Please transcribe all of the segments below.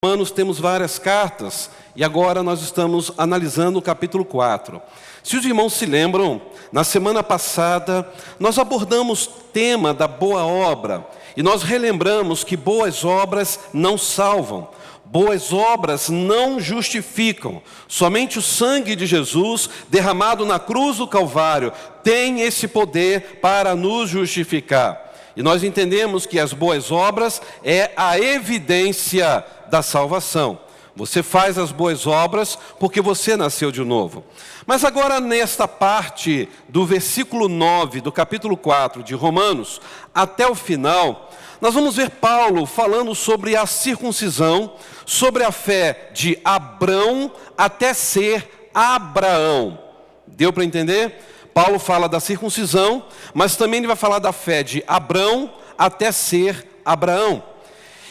Romanos temos várias cartas e agora nós estamos analisando o capítulo 4. Se os irmãos se lembram, na semana passada nós abordamos o tema da boa obra e nós relembramos que boas obras não salvam, boas obras não justificam. Somente o sangue de Jesus derramado na cruz do Calvário tem esse poder para nos justificar. E nós entendemos que as boas obras é a evidência da salvação. Você faz as boas obras porque você nasceu de novo. Mas agora nesta parte do versículo 9 do capítulo 4 de Romanos, até o final, nós vamos ver Paulo falando sobre a circuncisão, sobre a fé de Abrão até ser Abraão. Deu para entender? Paulo fala da circuncisão, mas também ele vai falar da fé de Abrão até ser Abraão.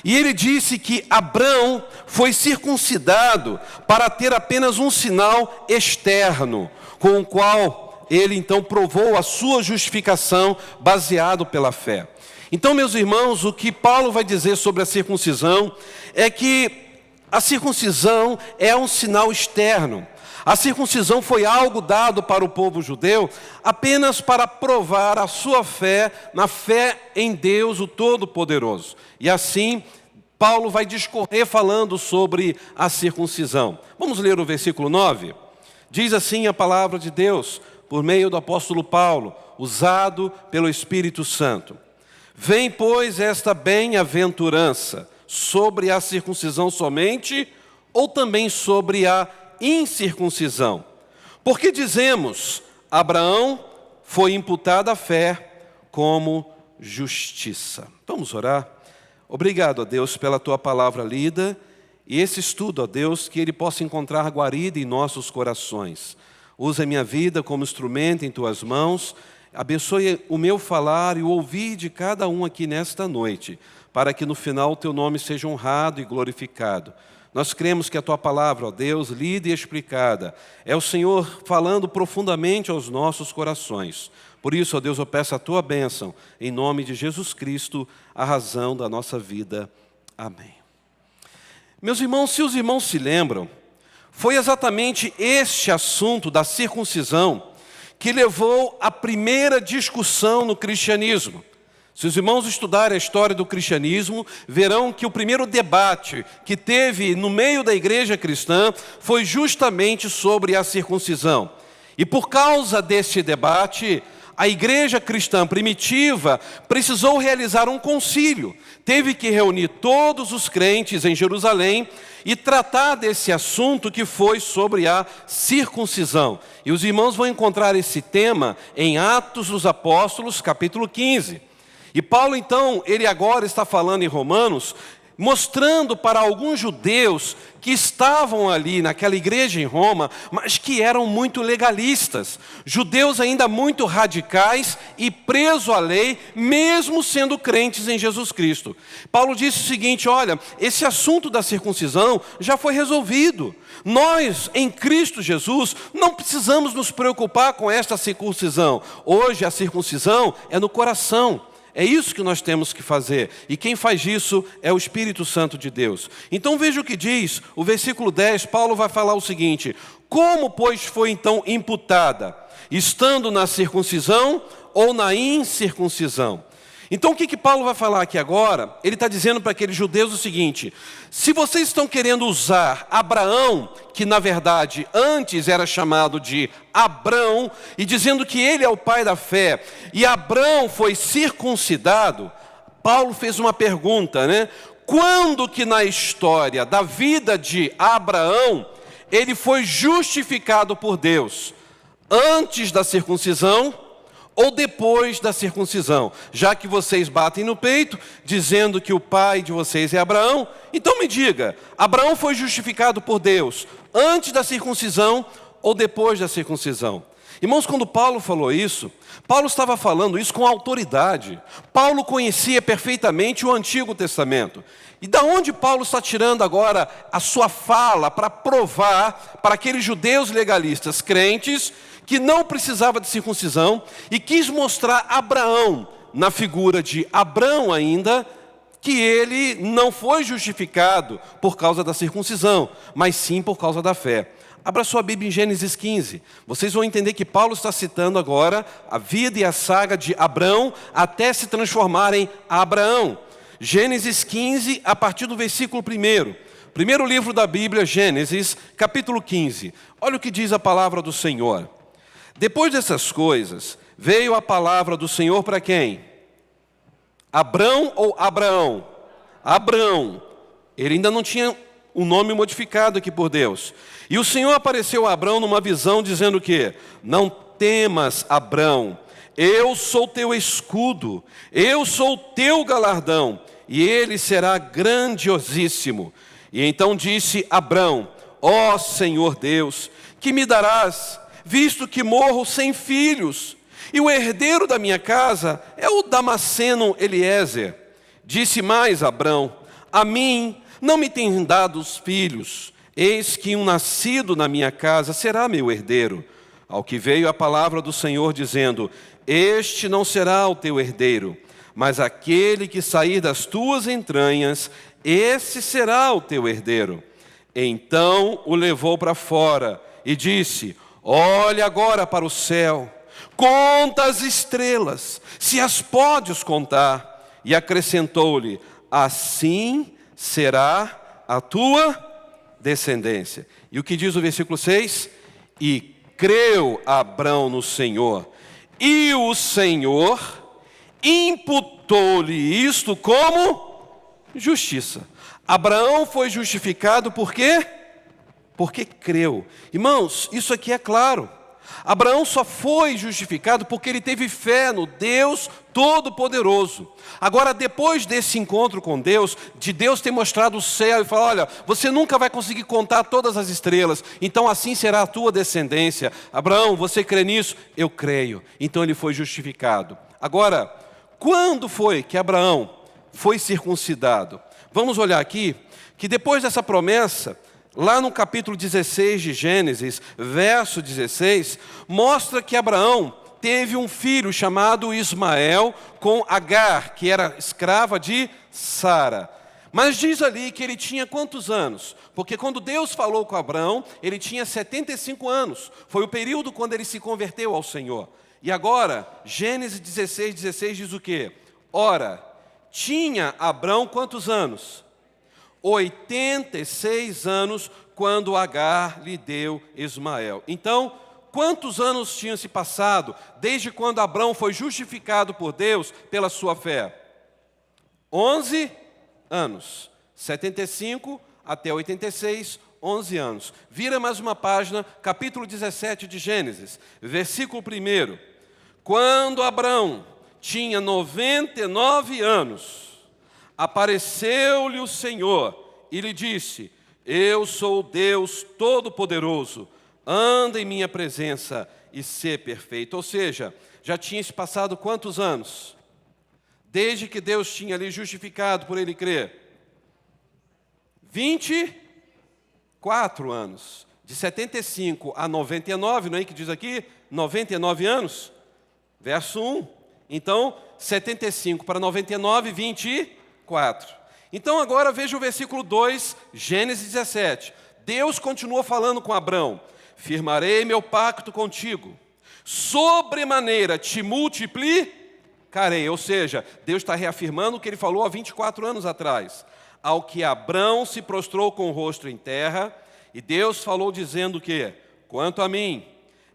E ele disse que Abrão foi circuncidado para ter apenas um sinal externo, com o qual ele então provou a sua justificação baseado pela fé. Então, meus irmãos, o que Paulo vai dizer sobre a circuncisão é que a circuncisão é um sinal externo. A circuncisão foi algo dado para o povo judeu apenas para provar a sua fé na fé em Deus, o Todo-Poderoso. E assim, Paulo vai discorrer falando sobre a circuncisão. Vamos ler o versículo 9? Diz assim a palavra de Deus, por meio do apóstolo Paulo, usado pelo Espírito Santo. Vem, pois, esta bem-aventurança sobre a circuncisão somente, ou também sobre a incircuncisão? Porque dizemos, Abraão foi imputado a fé como justiça. Vamos orar? Obrigado, ó Deus, pela Tua palavra lida e esse estudo, ó Deus, que ele possa encontrar guarida em nossos corações. Usa a minha vida como instrumento em Tuas mãos, abençoe o meu falar e o ouvir de cada um aqui nesta noite, para que no final o Teu nome seja honrado e glorificado. Nós cremos que a Tua palavra, ó Deus, lida e explicada, é o Senhor falando profundamente aos nossos corações. Por isso, ó Deus, eu peço a Tua bênção, em nome de Jesus Cristo, a razão da nossa vida. Amém. Meus irmãos, se os irmãos se lembram, foi exatamente este assunto da circuncisão que levou à primeira discussão no cristianismo. Se os irmãos estudarem a história do cristianismo, verão que o primeiro debate que teve no meio da igreja cristã foi justamente sobre a circuncisão. E por causa desse debate, a igreja cristã primitiva precisou realizar um concílio. Teve que reunir todos os crentes em Jerusalém e tratar desse assunto que foi sobre a circuncisão. E os irmãos vão encontrar esse tema em Atos dos Apóstolos, capítulo 15. E Paulo, então, ele agora está falando em Romanos, mostrando para alguns judeus que estavam ali naquela igreja em Roma, mas que eram muito legalistas, judeus ainda muito radicais e presos à lei, mesmo sendo crentes em Jesus Cristo. Paulo disse o seguinte, olha, esse assunto da circuncisão já foi resolvido. Nós, em Cristo Jesus, não precisamos nos preocupar com esta circuncisão. Hoje a circuncisão é no coração. É isso que nós temos que fazer. E quem faz isso é o Espírito Santo de Deus. Então veja o que diz o versículo 10, Paulo vai falar o seguinte: como, pois, foi então imputada? Estando na circuncisão ou na incircuncisão? Então o que Paulo vai falar aqui agora? Ele está dizendo para aqueles judeus o seguinte: se vocês estão querendo usar Abraão, que na verdade antes era chamado de Abrão, e dizendo que ele é o pai da fé, e Abrão foi circuncidado, Paulo fez uma pergunta, né? Quando que na história da vida de Abraão, ele foi justificado por Deus? Antes da circuncisão ou depois da circuncisão? Já que vocês batem no peito, dizendo que o pai de vocês é Abraão, então me diga, Abraão foi justificado por Deus antes da circuncisão ou depois da circuncisão? Irmãos, quando Paulo falou isso, Paulo estava falando isso com autoridade. Paulo conhecia perfeitamente o Antigo Testamento. E da onde Paulo está tirando agora a sua fala para provar para aqueles judeus legalistas, crentes, que não precisava de circuncisão, e quis mostrar Abraão, na figura de Abrão ainda, que ele não foi justificado por causa da circuncisão, mas sim por causa da fé. Abra sua Bíblia em Gênesis 15. Vocês vão entender que Paulo está citando agora a vida e a saga de Abrão até se transformar em Abraão. Gênesis 15, a partir do versículo 1. Primeiro livro da Bíblia, Gênesis, capítulo 15. Olha o que diz a palavra do Senhor. Depois dessas coisas, veio a palavra do Senhor para quem? Abrão ou Abraão? Abrão. Ele ainda não tinha um nome modificado aqui por Deus. E o Senhor apareceu a Abrão numa visão, dizendo o quê? Não temas, Abrão, eu sou teu escudo, eu sou teu galardão, e ele será grandiosíssimo. E então disse Abrão, ó Senhor Deus, que me darás, visto que morro sem filhos, e o herdeiro da minha casa é o Damasceno Eliezer. Disse mais Abrão, a mim não me tem dado os filhos, eis que um nascido na minha casa será meu herdeiro. Ao que veio a palavra do Senhor dizendo, este não será o teu herdeiro, mas aquele que sair das tuas entranhas, esse será o teu herdeiro. Então o levou para fora e disse, olha agora para o céu, conta as estrelas, se as podes contar. E acrescentou-lhe, assim será a tua descendência. E o que diz o versículo 6? E creu Abrão no Senhor, e o Senhor imputou-lhe isto como justiça. Abraão foi justificado por quê? Porque creu. Irmãos, isso aqui é claro. Abraão só foi justificado porque ele teve fé no Deus Todo-Poderoso. Agora, depois desse encontro com Deus, de Deus ter mostrado o céu e falar, olha, você nunca vai conseguir contar todas as estrelas, então assim será a tua descendência. Abraão, você crê nisso? Eu creio. Então ele foi justificado. Agora, quando foi que Abraão foi circuncidado? Vamos olhar aqui, que depois dessa promessa, lá no capítulo 16 de Gênesis, verso 16, mostra que Abraão teve um filho chamado Ismael com Agar, que era escrava de Sara. Mas diz ali que ele tinha quantos anos? Porque quando Deus falou com Abraão, ele tinha 75 anos. Foi o período quando ele se converteu ao Senhor. E agora, Gênesis 16, 16 diz o quê? Ora, tinha Abrão quantos anos? 86 anos quando Agar lhe deu Ismael. Então, quantos anos tinham se passado desde quando Abrão foi justificado por Deus pela sua fé? 11 anos. 75 até 86, 11 anos. Vira mais uma página, capítulo 17 de Gênesis, versículo 1. Quando Abrão tinha 99 anos, apareceu-lhe o Senhor e lhe disse, eu sou o Deus Todo-Poderoso, anda em minha presença e sê perfeito. Ou seja, já tinha se passado quantos anos? Desde que Deus tinha ali justificado por ele crer? 24 anos. De 75 a 99, não é que diz aqui? 99 anos. Verso 1. Então, 75 para 99, 24. Então, agora veja o versículo 2, Gênesis 17. Deus continua falando com Abrão. Firmarei meu pacto contigo. Sobremaneira te multiplicarei. Ou seja, Deus está reafirmando o que ele falou há 24 anos atrás. Ao que Abrão se prostrou com o rosto em terra, e Deus falou dizendo que, quanto a mim,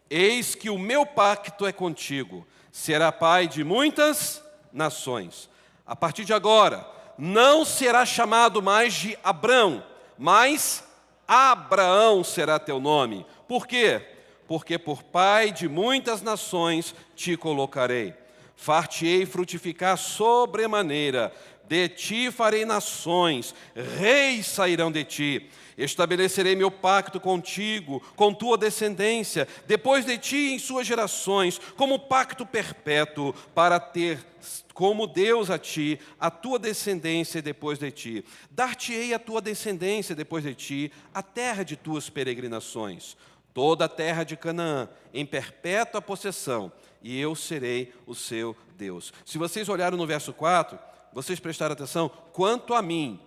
eis que o meu pacto é contigo, será pai de muitas nações. A partir de agora, não será chamado mais de Abrão, mas Abraão será teu nome. Por quê? Porque por pai de muitas nações te colocarei. Far-te-ei frutificar sobremaneira, de ti farei nações, reis sairão de ti. Estabelecerei meu pacto contigo, com tua descendência, depois de ti em suas gerações, como pacto perpétuo, para ter como Deus a ti, a tua descendência depois de ti. Dar-te-ei a tua descendência depois de ti, a terra de tuas peregrinações, toda a terra de Canaã, em perpétua possessão, e eu serei o seu Deus. Se vocês olharam no verso 4, vocês prestaram atenção? Quanto a mim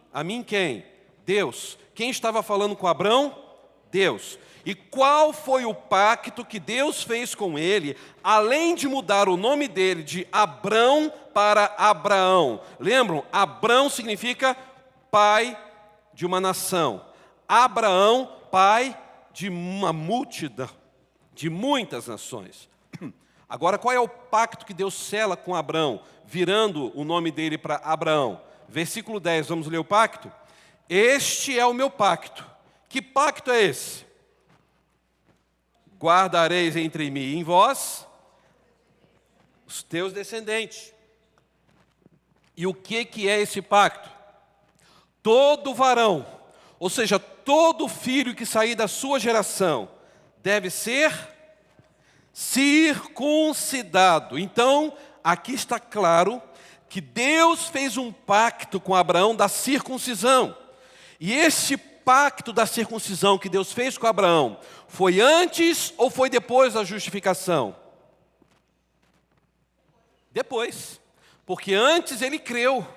quem? Deus. Quem estava falando com Abrão? Deus. E qual foi o pacto que Deus fez com ele, além de mudar o nome dele de Abrão para Abraão? Lembram? Abrão significa pai de uma nação. Abraão, pai de uma multidão, de muitas nações. Agora, qual é o pacto que Deus sela com Abrão, virando o nome dele para Abraão? Versículo 10, vamos ler o pacto? Este é o meu pacto. Que pacto é esse? Guardareis entre mim e em vós os teus descendentes. E o que é esse pacto? Todo varão, ou seja, todo filho que sair da sua geração, deve ser circuncidado. Então, aqui está claro que Deus fez um pacto com Abraão da circuncisão. E esse pacto da circuncisão que Deus fez com Abraão, foi antes ou foi depois da justificação? Depois. Porque antes ele creu,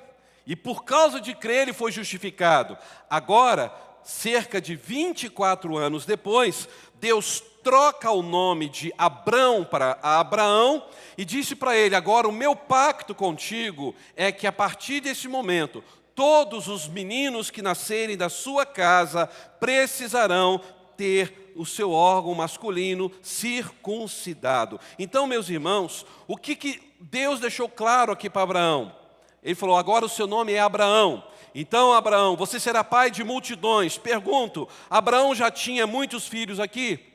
e por causa de crer ele foi justificado. Agora, cerca de 24 anos depois, Deus troca o nome de Abrão para Abraão e disse para ele: agora o meu pacto contigo é que a partir desse momento, todos os meninos que nascerem da sua casa precisarão ter o seu órgão masculino circuncidado. Então, meus irmãos, o que Deus deixou claro aqui para Abraão? Ele falou: agora o seu nome é Abraão. Então, Abraão, você será pai de multidões. Pergunto, Abraão já tinha muitos filhos aqui?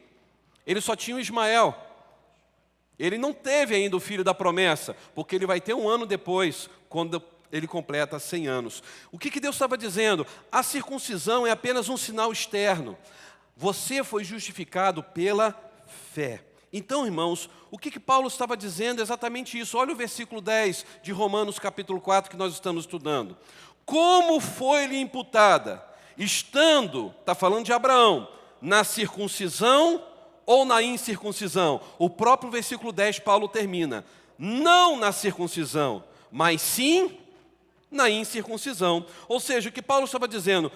Ele só tinha o Ismael. Ele não teve ainda o filho da promessa, porque ele vai ter um ano depois, quando ele completa 100 anos. O que Deus estava dizendo? A circuncisão é apenas um sinal externo. Você foi justificado pela fé. Então, irmãos, o que Paulo estava dizendo é exatamente isso. Olha o versículo 10 de Romanos capítulo 4 que nós estamos estudando. Como foi-lhe imputada? Estando, está falando de Abraão, na circuncisão ou na incircuncisão? O próprio versículo 10, Paulo termina: não na circuncisão, mas sim na incircuncisão. Ou seja, o que Paulo estava dizendo: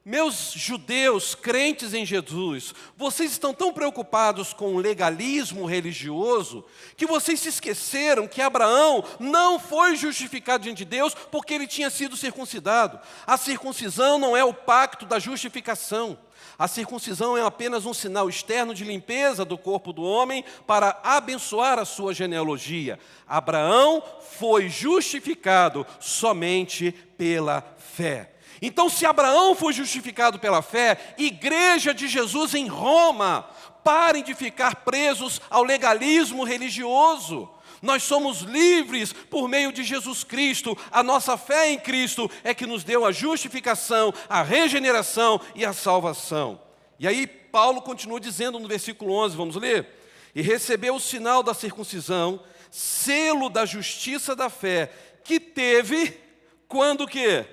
meus judeus crentes em Jesus, vocês estão tão preocupados com o legalismo religioso que vocês se esqueceram que Abraão não foi justificado diante de Deus porque ele tinha sido circuncidado. A circuncisão não é o pacto da justificação. A circuncisão é apenas um sinal externo de limpeza do corpo do homem para abençoar a sua genealogia. Abraão foi justificado somente pela fé. Então, se Abraão foi justificado pela fé, Igreja de Jesus em Roma, parem de ficar presos ao legalismo religioso. Nós somos livres por meio de Jesus Cristo. A nossa fé em Cristo é que nos deu a justificação, a regeneração e a salvação. E aí Paulo continua dizendo no versículo 11, vamos ler? E recebeu o sinal da circuncisão, selo da justiça da fé, que teve quando que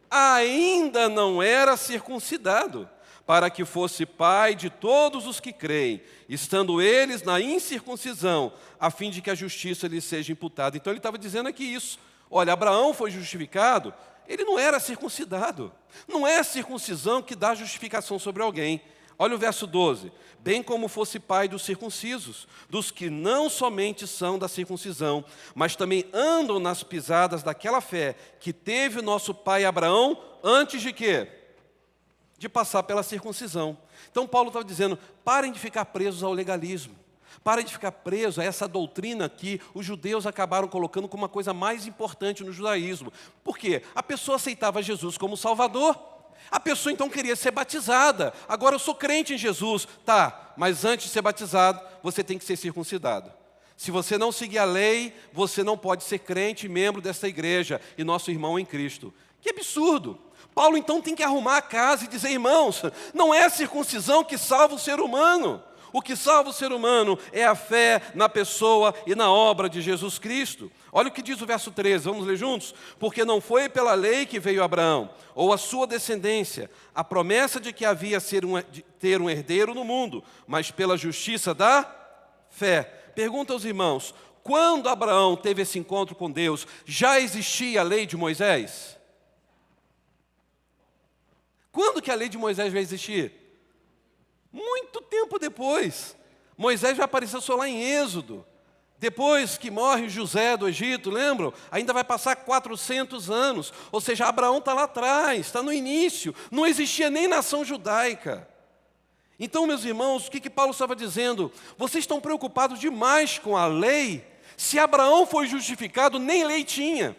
ainda não era circuncidado, para que fosse pai de todos os que creem, estando eles na incircuncisão, a fim de que a justiça lhes seja imputada. Então ele estava dizendo aqui isso. Olha, Abraão foi justificado, ele não era circuncidado. Não é a circuncisão que dá justificação sobre alguém. Olha o verso 12. Bem como fosse pai dos circuncisos, dos que não somente são da circuncisão, mas também andam nas pisadas daquela fé que teve o nosso pai Abraão antes de quê? De passar pela circuncisão. Então Paulo estava dizendo: parem de ficar presos ao legalismo. Parem de ficar presos a essa doutrina que os judeus acabaram colocando como uma coisa mais importante no judaísmo. Por quê? A pessoa aceitava Jesus como Salvador. A pessoa então queria ser batizada. Agora eu sou crente em Jesus. Tá, mas antes de ser batizado, você tem que ser circuncidado. Se você não seguir a lei, você não pode ser crente e membro dessa igreja e nosso irmão em Cristo. Que absurdo! Paulo então tem que arrumar a casa e dizer: irmãos, não é a circuncisão que salva o ser humano. O que salva o ser humano é a fé na pessoa e na obra de Jesus Cristo. Olha o que diz o verso 13, vamos ler juntos? Porque não foi pela lei que veio Abraão, ou a sua descendência, a promessa de que havia de ter um herdeiro no mundo, mas pela justiça da fé. Pergunta aos irmãos: quando Abraão teve esse encontro com Deus, já existia a lei de Moisés? Quando que a lei de Moisés vai existir? Muito tempo depois. Moisés já apareceu só lá em Êxodo. Depois que morre José do Egito, lembram? Ainda vai passar 400 anos. Ou seja, Abraão está lá atrás, está no início. Não existia nem nação judaica. Então, meus irmãos, o que Paulo estava dizendo? Vocês estão preocupados demais com a lei? Se Abraão foi justificado, nem lei tinha.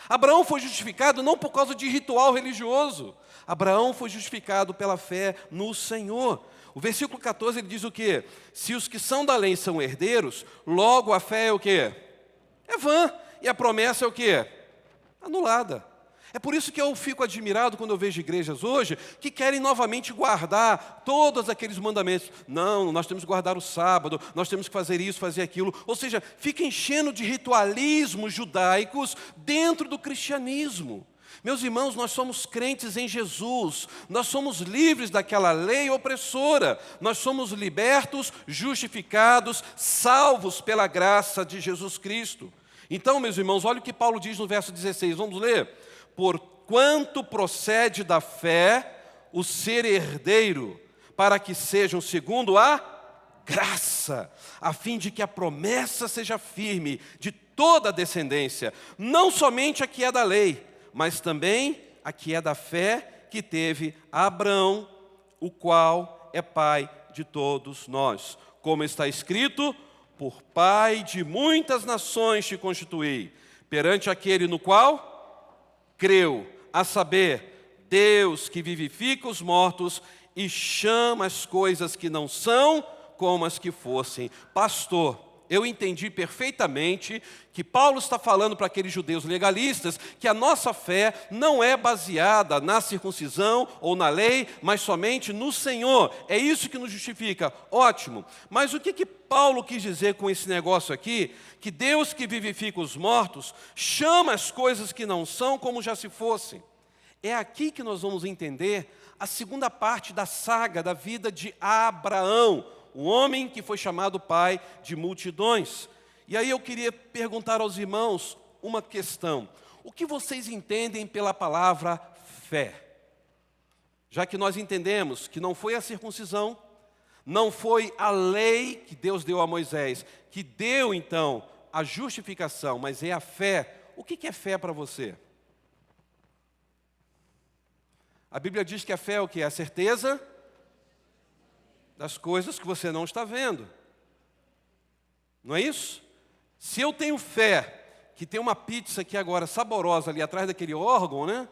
Abraão foi justificado não por causa de ritual religioso. Abraão foi justificado pela fé no Senhor. O versículo 14 ele diz o quê? Se os que são da lei são herdeiros, logo a fé é o quê? É vã. E a promessa é o quê? Anulada. É por isso que eu fico admirado quando eu vejo igrejas hoje que querem novamente guardar todos aqueles mandamentos. Não, nós temos que guardar o sábado, nós temos que fazer isso, fazer aquilo. Ou seja, fica enchendo de ritualismos judaicos dentro do cristianismo. Meus irmãos, nós somos crentes em Jesus, nós somos livres daquela lei opressora, nós somos libertos, justificados, salvos pela graça de Jesus Cristo. Então, meus irmãos, olha o que Paulo diz no verso 16, vamos ler? Porquanto procede da fé o ser herdeiro, para que sejam segundo a graça, a fim de que a promessa seja firme de toda a descendência, não somente a que é da lei, mas também a que é da fé que teve Abraão, o qual é pai de todos nós. Como está escrito, por pai de muitas nações te constituí, perante aquele no qual creu, a saber, Deus que vivifica os mortos e chama as coisas que não são como as que fossem. Pastor, eu entendi perfeitamente que Paulo está falando para aqueles judeus legalistas que a nossa fé não é baseada na circuncisão ou na lei, mas somente no Senhor. É isso que nos justifica. Ótimo. Mas o que Paulo quis dizer com esse negócio aqui? Que Deus que vivifica os mortos chama as coisas que não são como já se fossem. É aqui que nós vamos entender a segunda parte da saga da vida de Abraão, o homem que foi chamado pai de multidões. E aí eu queria perguntar aos irmãos uma questão. O que vocês entendem pela palavra fé? Já que nós entendemos que não foi a circuncisão, não foi a lei que Deus deu a Moisés, que deu então a justificação, mas é a fé. O que é fé para você? A Bíblia diz que a fé é o quê? A certeza das coisas que você não está vendo. Não é isso? Se eu tenho fé que tem uma pizza aqui agora saborosa ali atrás daquele órgão, né?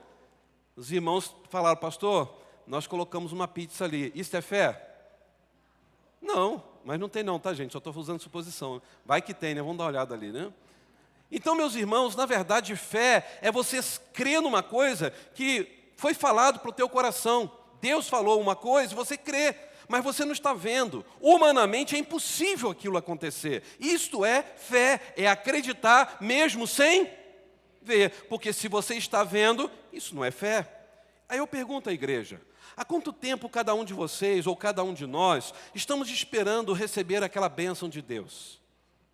Os irmãos falaram, pastor, nós colocamos uma pizza ali. Isso é fé? Não, mas não tem não, tá, gente? Só estou usando suposição. Vai que tem, né? Vamos dar uma olhada ali, né? Então, meus irmãos, na verdade, fé é você crer numa coisa que foi falado para o teu coração. Deus falou uma coisa e você crê, mas você não está vendo. Humanamente é impossível aquilo acontecer. Isto é fé, é acreditar mesmo sem ver. Porque se você está vendo, isso não é fé. Aí eu pergunto à igreja, há quanto tempo cada um de vocês, ou cada um de nós, estamos esperando receber aquela bênção de Deus?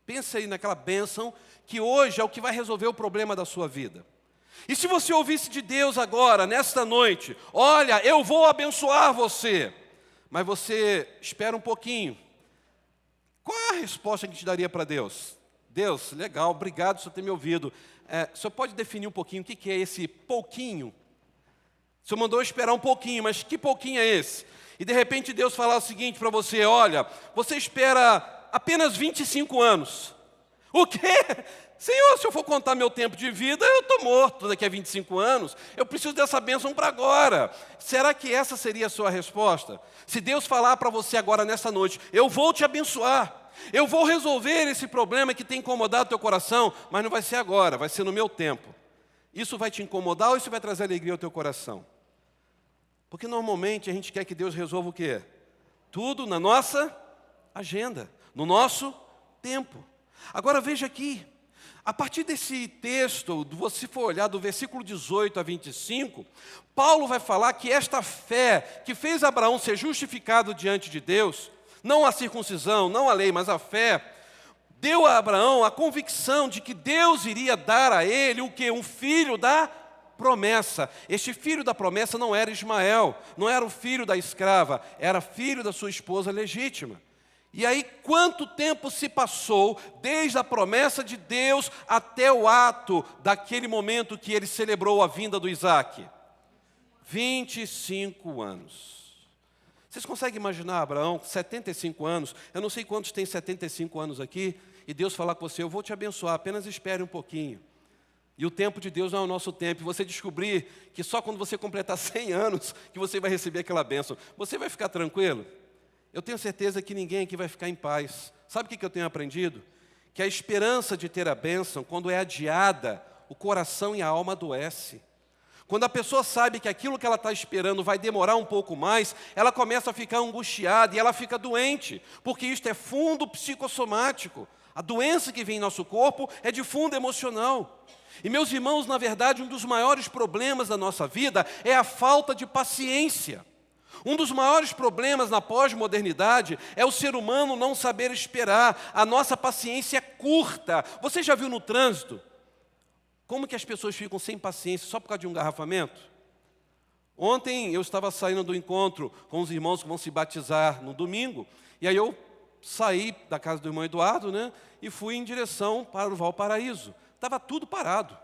Pense aí naquela bênção que hoje é o que vai resolver o problema da sua vida. E se você ouvisse de Deus agora, nesta noite, olha, eu vou abençoar você, mas você espera um pouquinho. Qual é a resposta que te daria para Deus? Deus, legal, obrigado por você ter me ouvido. O senhor pode definir um pouquinho o que é esse pouquinho? O senhor mandou esperar um pouquinho, mas que pouquinho é esse? E de repente Deus falar o seguinte para você, olha, você espera apenas 25 anos. O quê? Senhor, se eu for contar meu tempo de vida, eu estou morto daqui a 25 anos. Eu preciso dessa bênção para agora. Será que essa seria a sua resposta? Se Deus falar para você agora, nessa noite, eu vou te abençoar. Eu vou resolver esse problema que tem incomodado o teu coração, mas não vai ser agora, vai ser no meu tempo. Isso vai te incomodar ou isso vai trazer alegria ao teu coração? Porque normalmente a gente quer que Deus resolva o quê? Tudo na nossa agenda, no nosso tempo. Agora veja aqui, a partir desse texto, se for olhar do versículo 18 a 25, Paulo vai falar que esta fé que fez Abraão ser justificado diante de Deus, não a circuncisão, não a lei, mas a fé, deu a Abraão a convicção de que Deus iria dar a ele o quê? Um filho da promessa. Este filho da promessa não era Ismael, não era o filho da escrava, era filho da sua esposa legítima. E aí, quanto tempo se passou desde a promessa de Deus até o ato daquele momento que ele celebrou a vinda do Isaque? 25 anos. Vocês conseguem imaginar Abraão, 75 anos, eu não sei quantos têm 75 anos aqui, e Deus falar com você, eu vou te abençoar, apenas espere um pouquinho. E o tempo de Deus não é o nosso tempo, e você descobrir que só quando você completar 100 anos que você vai receber aquela bênção. Você vai ficar tranquilo? Eu tenho certeza que ninguém aqui vai ficar em paz. Sabe o que eu tenho aprendido? Que a esperança de ter a bênção, quando é adiada, o coração e a alma adoecem. Quando a pessoa sabe que aquilo que ela está esperando vai demorar um pouco mais, ela começa a ficar angustiada e ela fica doente, porque isto é fundo psicossomático. A doença que vem em nosso corpo é de fundo emocional. E meus irmãos, na verdade, um dos maiores problemas da nossa vida é a falta de paciência. Um dos maiores problemas na pós-modernidade é o ser humano não saber esperar. A nossa paciência é curta. Você já viu no trânsito como que as pessoas ficam sem paciência só por causa de um engarrafamento? Ontem eu estava saindo do encontro com os irmãos que vão se batizar no domingo, e aí eu saí da casa do irmão Eduardo, né, e fui em direção para o Valparaíso. Estava tudo parado.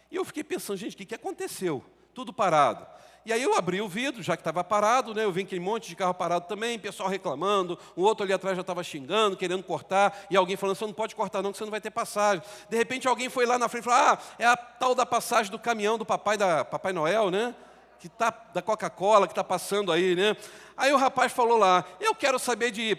E eu fiquei pensando, gente, o que aconteceu? Tudo parado. E aí eu abri o vidro, já que estava parado, né? Eu vi aquele monte de carro parado também, pessoal reclamando, o outro ali atrás já estava xingando, querendo cortar, e alguém falando, você não pode cortar não, que você não vai ter passagem. De repente alguém foi lá na frente e falou, é a tal da passagem do caminhão do Papai Noel, né? Que tá, da Coca-Cola, que está passando aí, né? Aí o rapaz falou lá, eu quero saber de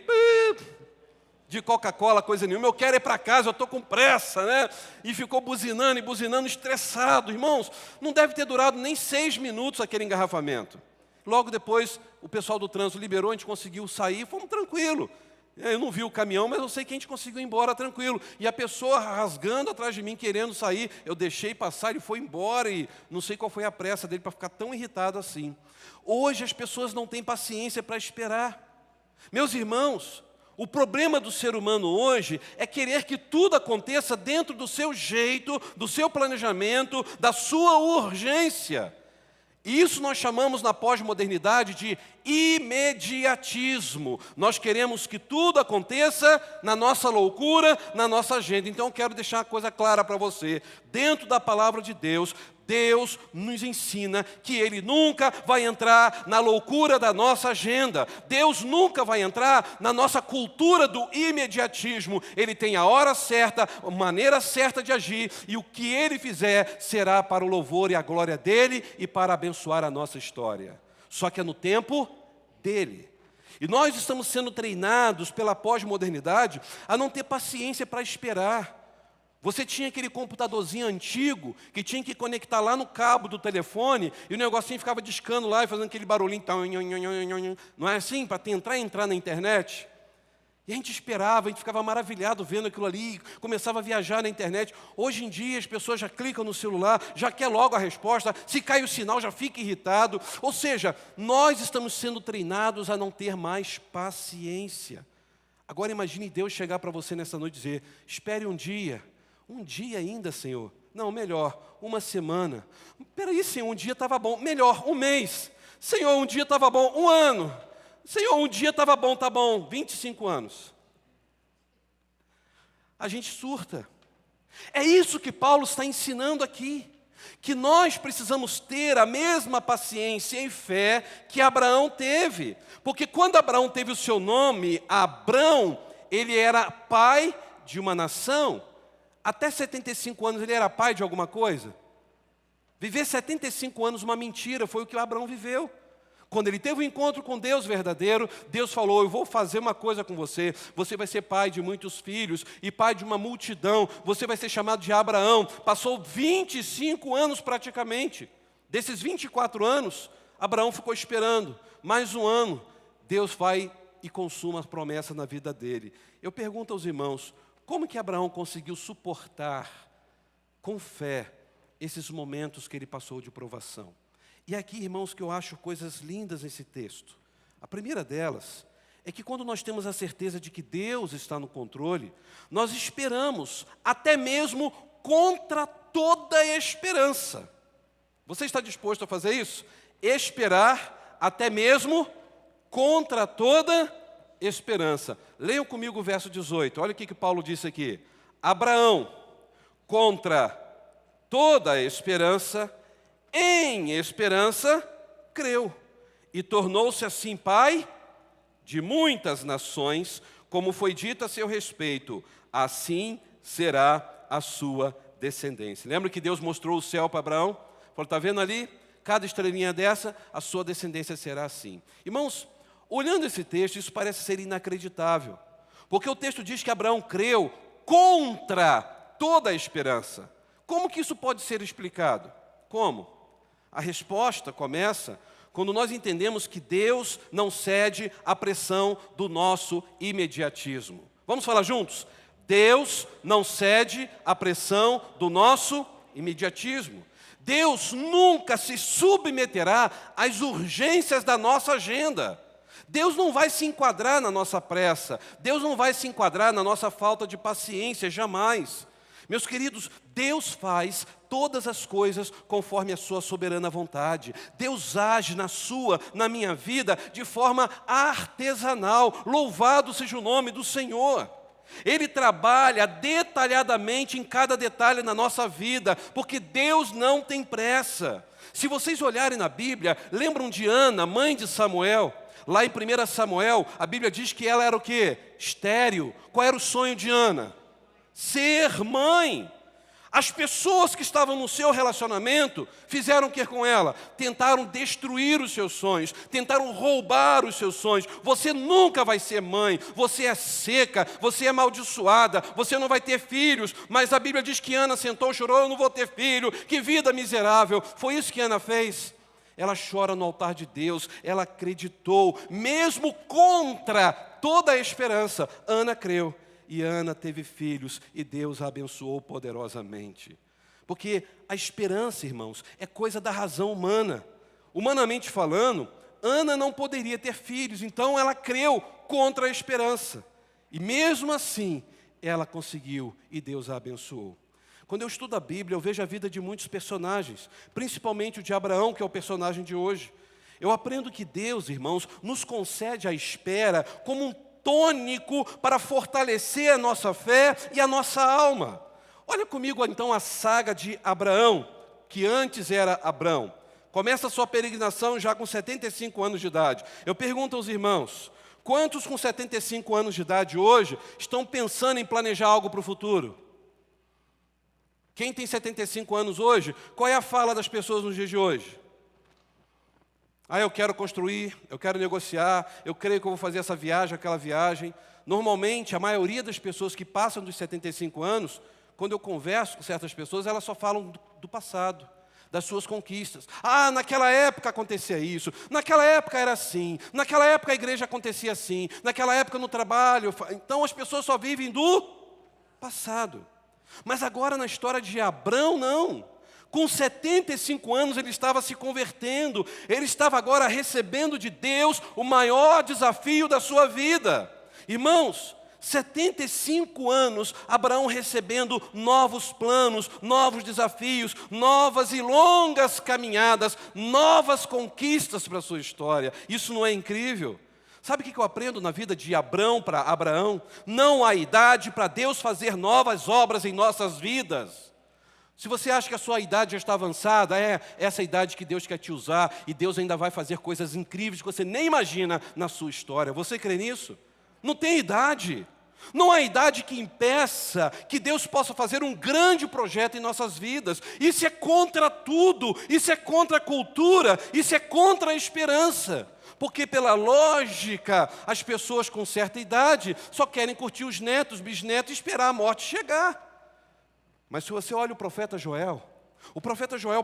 Coca-Cola, coisa nenhuma, eu quero ir para casa, eu estou com pressa, né? E ficou buzinando e buzinando, estressado. Irmãos, não deve ter durado nem 6 minutos aquele engarrafamento. Logo depois, o pessoal do trânsito liberou, a gente conseguiu sair, fomos tranquilo. Eu não vi o caminhão, mas eu sei que a gente conseguiu ir embora tranquilo. E a pessoa rasgando atrás de mim, querendo sair, eu deixei passar, ele foi embora e não sei qual foi a pressa dele para ficar tão irritado assim. Hoje as pessoas não têm paciência para esperar. Meus irmãos, o problema do ser humano hoje é querer que tudo aconteça dentro do seu jeito, do seu planejamento, da sua urgência. E isso nós chamamos na pós-modernidade de imediatismo. Nós queremos que tudo aconteça na nossa loucura, na nossa agenda. Então eu quero deixar uma coisa clara para você. Dentro da palavra de Deus, Deus nos ensina que Ele nunca vai entrar na loucura da nossa agenda. Deus nunca vai entrar na nossa cultura do imediatismo. Ele tem a hora certa, a maneira certa de agir, e o que Ele fizer será para o louvor e a glória dEle e para abençoar a nossa história. Só que é no tempo dEle. E nós estamos sendo treinados pela pós-modernidade a não ter paciência para esperar. Você tinha aquele computadorzinho antigo que tinha que conectar lá no cabo do telefone e o negocinho ficava discando lá e fazendo aquele barulhinho. Não é assim? Para entrar na internet. E a gente esperava, a gente ficava maravilhado vendo aquilo ali, começava a viajar na internet. Hoje em dia as pessoas já clicam no celular, já quer logo a resposta, se cai o sinal já fica irritado. Ou seja, nós estamos sendo treinados a não ter mais paciência. Agora imagine Deus chegar para você nessa noite e dizer, espere um dia ainda, Senhor. Não, melhor, uma semana. Peraí, Senhor, um dia estava bom. Melhor, um mês. Senhor, um dia estava bom. Um ano. Senhor, um dia estava bom, tá bom. 25 anos. A gente surta. É isso que Paulo está ensinando aqui. Que nós precisamos ter a mesma paciência e fé que Abraão teve. Porque quando Abraão teve o seu nome, Abrão, ele era pai de uma nação. Até 75 anos ele era pai de alguma coisa? Viver 75 anos uma mentira, foi o que Abraão viveu. Quando ele teve um encontro com Deus verdadeiro, Deus falou, eu vou fazer uma coisa com você. Você vai ser pai de muitos filhos e pai de uma multidão. Você vai ser chamado de Abraão. Passou 25 anos praticamente. Desses 24 anos, Abraão ficou esperando. Mais um ano, Deus vai e consuma a promessa na vida dele. Eu pergunto aos irmãos, como que Abraão conseguiu suportar com fé esses momentos que ele passou de provação? E aqui, irmãos, que eu acho coisas lindas nesse texto. A primeira delas é que quando nós temos a certeza de que Deus está no controle, nós esperamos, até mesmo contra toda esperança. Você está disposto a fazer isso? Esperar até mesmo contra toda esperança. Leiam comigo o verso 18. Olha o que Paulo disse aqui. Abraão, contra toda a esperança, em esperança, creu. E tornou-se assim pai de muitas nações, como foi dito a seu respeito. Assim será a sua descendência. Lembra que Deus mostrou o céu para Abraão? Falou, está vendo ali? Cada estrelinha dessa, a sua descendência será assim. Irmãos, olhando esse texto, isso parece ser inacreditável. Porque o texto diz que Abraão creu contra toda a esperança. Como que isso pode ser explicado? Como? A resposta começa quando nós entendemos que Deus não cede à pressão do nosso imediatismo. Vamos falar juntos? Deus não cede à pressão do nosso imediatismo. Deus nunca se submeterá às urgências da nossa agenda. Deus não vai se enquadrar na nossa pressa. Deus não vai se enquadrar na nossa falta de paciência, jamais. Meus queridos, Deus faz todas as coisas conforme a sua soberana vontade. Deus age na minha vida, de forma artesanal. Louvado seja o nome do Senhor. Ele trabalha detalhadamente em cada detalhe na nossa vida, porque Deus não tem pressa. Se vocês olharem na Bíblia, lembram de Ana, mãe de Samuel? Lá em 1 Samuel, a Bíblia diz que ela era o quê? Estéril. Qual era o sonho de Ana? Ser mãe. As pessoas que estavam no seu relacionamento fizeram o que com ela? Tentaram destruir os seus sonhos, tentaram roubar os seus sonhos. Você nunca vai ser mãe, você é seca, você é amaldiçoada, você não vai ter filhos. Mas a Bíblia diz que Ana sentou e chorou, eu não vou ter filho, que vida miserável. Foi isso que Ana fez. Ela chora no altar de Deus, ela acreditou, mesmo contra toda a esperança. Ana creu. E Ana teve filhos e Deus a abençoou poderosamente. Porque a esperança, irmãos, é coisa da razão humana. Humanamente falando, Ana não poderia ter filhos, então ela creu contra a esperança. E mesmo assim, ela conseguiu e Deus a abençoou. Quando eu estudo a Bíblia, eu vejo a vida de muitos personagens, principalmente o de Abraão, que é o personagem de hoje. Eu aprendo que Deus, irmãos, nos concede a espera como um tônico para fortalecer a nossa fé e a nossa alma. Olha comigo então a saga de Abraão, que antes era Abrão. Começa a sua peregrinação já com 75 anos de idade. Eu pergunto aos irmãos, quantos com 75 anos de idade hoje estão pensando em planejar algo para o futuro? Quem tem 75 anos hoje, qual é a fala das pessoas nos dias de hoje? Eu quero construir, eu quero negociar, eu creio que eu vou fazer essa viagem, aquela viagem. Normalmente, a maioria das pessoas que passam dos 75 anos, quando eu converso com certas pessoas, elas só falam do passado, das suas conquistas. Naquela época acontecia isso, naquela época era assim, naquela época a igreja acontecia assim, naquela época no trabalho. Então as pessoas só vivem do passado. Mas agora na história de Abrão, não. Com 75 anos ele estava se convertendo, ele estava agora recebendo de Deus o maior desafio da sua vida. Irmãos, 75 anos, Abraão recebendo novos planos, novos desafios, novas e longas caminhadas, novas conquistas para a sua história. Isso não é incrível? Sabe o que eu aprendo na vida de Abrão para Abraão? Não há idade para Deus fazer novas obras em nossas vidas. Se você acha que a sua idade já está avançada, é essa a idade que Deus quer te usar, e Deus ainda vai fazer coisas incríveis que você nem imagina na sua história. Você crê nisso? Não tem idade. Não há idade que impeça que Deus possa fazer um grande projeto em nossas vidas. Isso é contra tudo, isso é contra a cultura, isso é contra a esperança. Porque pela lógica, as pessoas com certa idade só querem curtir os netos, bisnetos e esperar a morte chegar. Mas se você olha o profeta Joel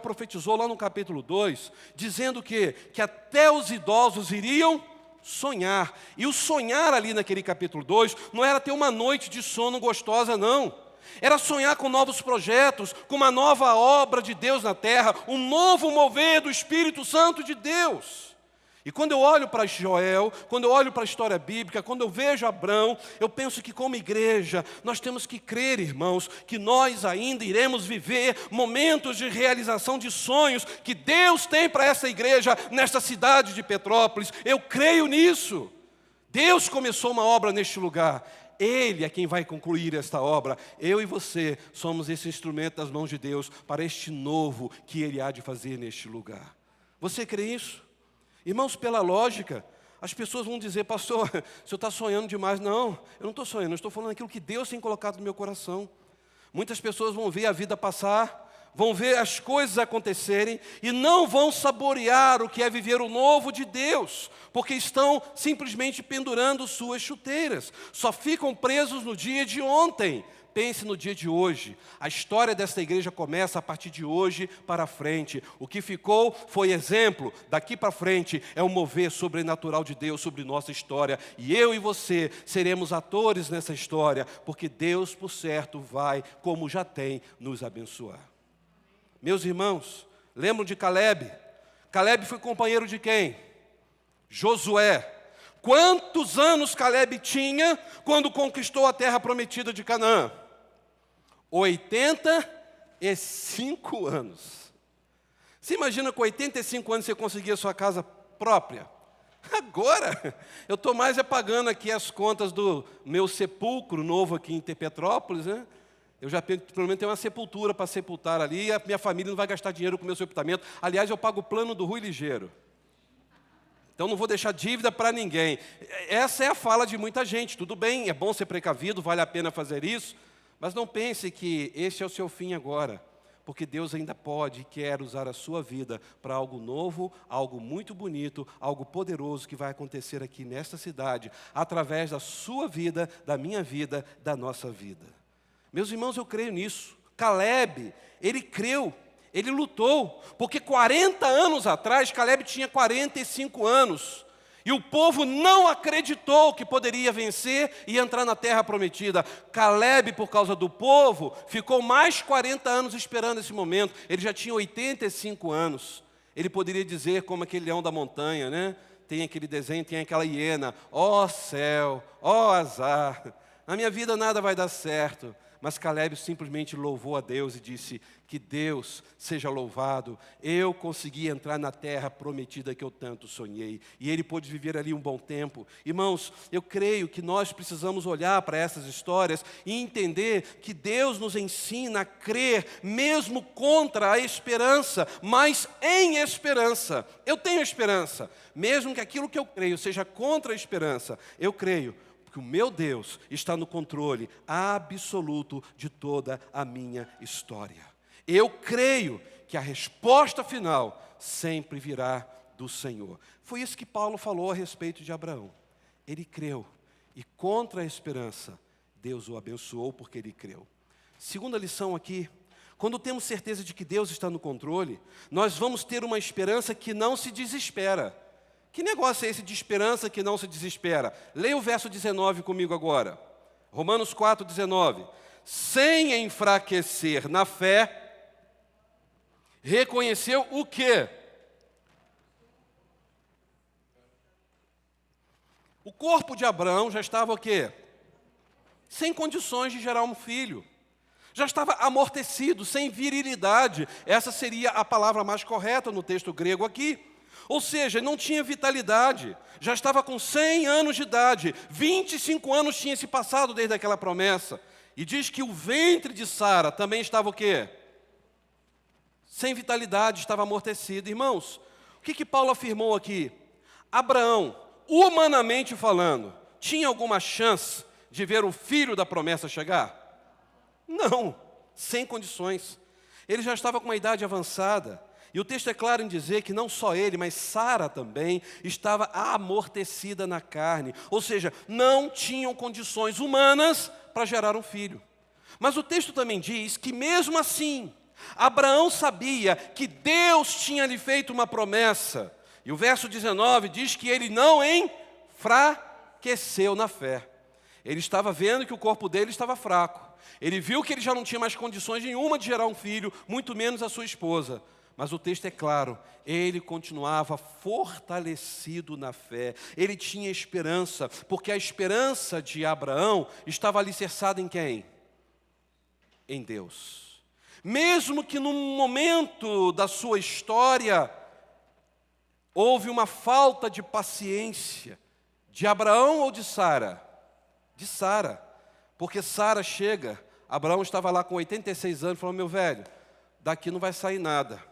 profetizou lá no capítulo 2, dizendo que até os idosos iriam sonhar. E o sonhar ali naquele capítulo 2 não era ter uma noite de sono gostosa, não. Era sonhar com novos projetos, com uma nova obra de Deus na terra, um novo mover do Espírito Santo de Deus. E quando eu olho para Joel, quando eu olho para a história bíblica, quando eu vejo Abrão, eu penso que como igreja, nós temos que crer, irmãos, que nós ainda iremos viver momentos de realização de sonhos que Deus tem para essa igreja, nesta cidade de Petrópolis. Eu creio nisso. Deus começou uma obra neste lugar. Ele é quem vai concluir esta obra. Eu e você somos esse instrumento das mãos de Deus para este novo que Ele há de fazer neste lugar. Você crê isso? Irmãos, pela lógica, as pessoas vão dizer: pastor, o senhor está sonhando demais. Não, eu não estou sonhando, eu estou falando aquilo que Deus tem colocado no meu coração. Muitas pessoas vão ver a vida passar, vão ver as coisas acontecerem e não vão saborear o que é viver o novo de Deus, porque estão simplesmente pendurando suas chuteiras, só ficam presos no dia de ontem. Pense no dia de hoje. A história desta igreja começa a partir de hoje para frente. O que ficou foi exemplo. Daqui para frente é o mover sobrenatural de Deus sobre nossa história. E eu e você seremos atores nessa história, porque Deus, por certo, vai, como já tem, nos abençoar. Meus irmãos, lembram de Caleb? Caleb foi companheiro de quem? Josué. Quantos anos Caleb tinha quando conquistou a terra prometida de Canaã? 85 anos. Você imagina com 85 anos você conseguir a sua casa própria? Agora, eu estou mais pagando aqui as contas do meu sepulcro novo aqui em Petrópolis, né? Eu já pelo menos tenho uma sepultura para sepultar ali, e a minha família não vai gastar dinheiro com o meu sepultamento. Aliás, eu pago o plano do Rui Ligeiro. Então não vou deixar dívida para ninguém. Essa é a fala de muita gente. Tudo bem, é bom ser precavido, vale a pena fazer isso, mas não pense que esse é o seu fim agora, porque Deus ainda pode e quer usar a sua vida para algo novo, algo muito bonito, algo poderoso que vai acontecer aqui nesta cidade, através da sua vida, da minha vida, da nossa vida. Meus irmãos, eu creio nisso. Caleb, ele creu. Ele lutou, porque 40 anos atrás, Caleb tinha 45 anos. E o povo não acreditou que poderia vencer e entrar na terra prometida. Caleb, por causa do povo, ficou mais 40 anos esperando esse momento. Ele já tinha 85 anos. Ele poderia dizer, como aquele leão da montanha, né? Tem aquele desenho, tem aquela hiena: ó céu, ó azar, na minha vida nada vai dar certo. Mas Caleb simplesmente louvou a Deus e disse: que Deus seja louvado, eu consegui entrar na terra prometida que eu tanto sonhei. E ele pôde viver ali um bom tempo. Irmãos, eu creio que nós precisamos olhar para essas histórias e entender que Deus nos ensina a crer, mesmo contra a esperança, mas em esperança. Eu tenho esperança, mesmo que aquilo que eu creio seja contra a esperança, eu creio, porque o meu Deus está no controle absoluto de toda a minha história. Eu creio que a resposta final sempre virá do Senhor. Foi isso que Paulo falou a respeito de Abraão. Ele creu, e contra a esperança, Deus o abençoou porque ele creu. Segunda lição aqui: quando temos certeza de que Deus está no controle, nós vamos ter uma esperança que não se desespera. Que negócio é esse de esperança que não se desespera? Leia o verso 19 comigo agora. Romanos 4:19. Sem enfraquecer na fé, reconheceu o quê? O corpo de Abraão já estava o quê? Sem condições de gerar um filho. Já estava amortecido, sem virilidade. Essa seria a palavra mais correta no texto grego aqui. Ou seja, não tinha vitalidade, já estava com 100 anos de idade, 25 anos tinha se passado desde aquela promessa. E diz que o ventre de Sara também estava o quê? Sem vitalidade, estava amortecido. Irmãos, o que Paulo afirmou aqui? Abraão, humanamente falando, tinha alguma chance de ver o filho da promessa chegar? Não, sem condições. Ele já estava com uma idade avançada. E o texto é claro em dizer que não só ele, mas Sara também estava amortecida na carne. Ou seja, não tinham condições humanas para gerar um filho. Mas o texto também diz que mesmo assim, Abraão sabia que Deus tinha lhe feito uma promessa. E o verso 19 diz que ele não enfraqueceu na fé. Ele estava vendo que o corpo dele estava fraco. Ele viu que ele já não tinha mais condições nenhuma de gerar um filho, muito menos a sua esposa. Mas o texto é claro, ele continuava fortalecido na fé, ele tinha esperança, porque a esperança de Abraão estava alicerçada em quem? Em Deus. Mesmo que num momento da sua história, houve uma falta de paciência, de Abraão ou de Sara? De Sara, porque Sara chega, Abraão estava lá com 86 anos, falou, meu velho, daqui não vai sair nada.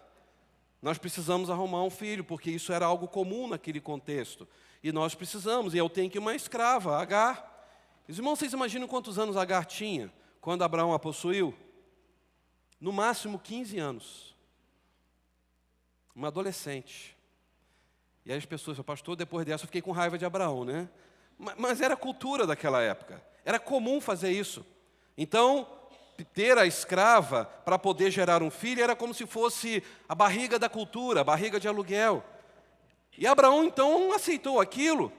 Nós precisamos arrumar um filho, porque isso era algo comum naquele contexto. E nós precisamos, e eu tenho que uma escrava, Agar. Os irmãos, vocês imaginam quantos anos Agar tinha quando Abraão a possuiu? No máximo 15 anos. Uma adolescente. E aí as pessoas falam, pastor, depois dessa eu fiquei com raiva de Abraão, né? Mas era a cultura daquela época. Era comum fazer isso. Então, ter a escrava para poder gerar um filho era como se fosse a barriga da cultura, a barriga de aluguel. E Abraão então aceitou aquilo,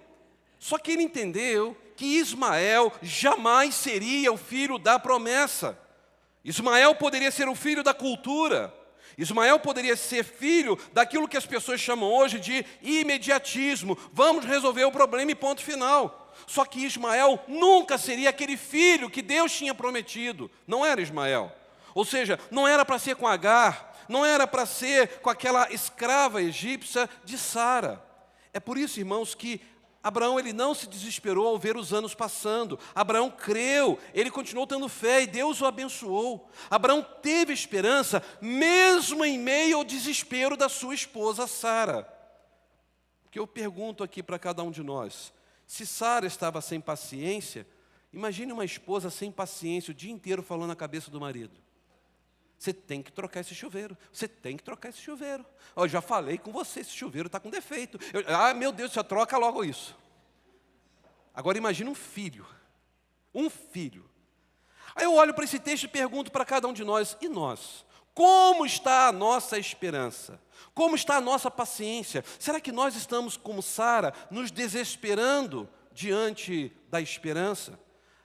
só que ele entendeu que Ismael jamais seria o filho da promessa. Ismael poderia ser o filho da cultura. Ismael poderia ser filho daquilo que as pessoas chamam hoje de imediatismo. Vamos resolver o problema e ponto final. Só que Ismael nunca seria aquele filho que Deus tinha prometido. Não era Ismael. Ou seja, não era para ser com Agar, não era para ser com aquela escrava egípcia de Sara. É por isso, irmãos, que Abraão ele não se desesperou ao ver os anos passando. Abraão creu, ele continuou tendo fé e Deus o abençoou. Abraão teve esperança mesmo em meio ao desespero da sua esposa Sara. O que eu pergunto aqui para cada um de nós, se Sara estava sem paciência, imagine uma esposa sem paciência o dia inteiro falando na cabeça do marido. Você tem que trocar esse chuveiro, você tem que trocar esse chuveiro. Eu já falei com você, esse chuveiro está com defeito. Meu Deus, você troca logo isso. Agora imagine um filho. Aí eu olho para esse texto e pergunto para cada um de nós, e nós? Como está a nossa esperança? Como está a nossa paciência? Será que nós estamos como Sara, nos desesperando diante da esperança?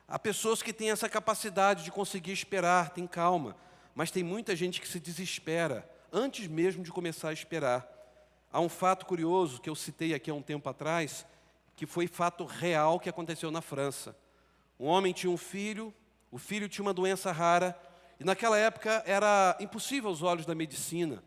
Há pessoas que têm essa capacidade de conseguir esperar, tem calma. Mas tem muita gente que se desespera antes mesmo de começar a esperar. Há um fato curioso que eu citei aqui há um tempo atrás, que foi fato real que aconteceu na França. Um homem tinha um filho, o filho tinha uma doença rara, e naquela época era impossível aos olhos da medicina.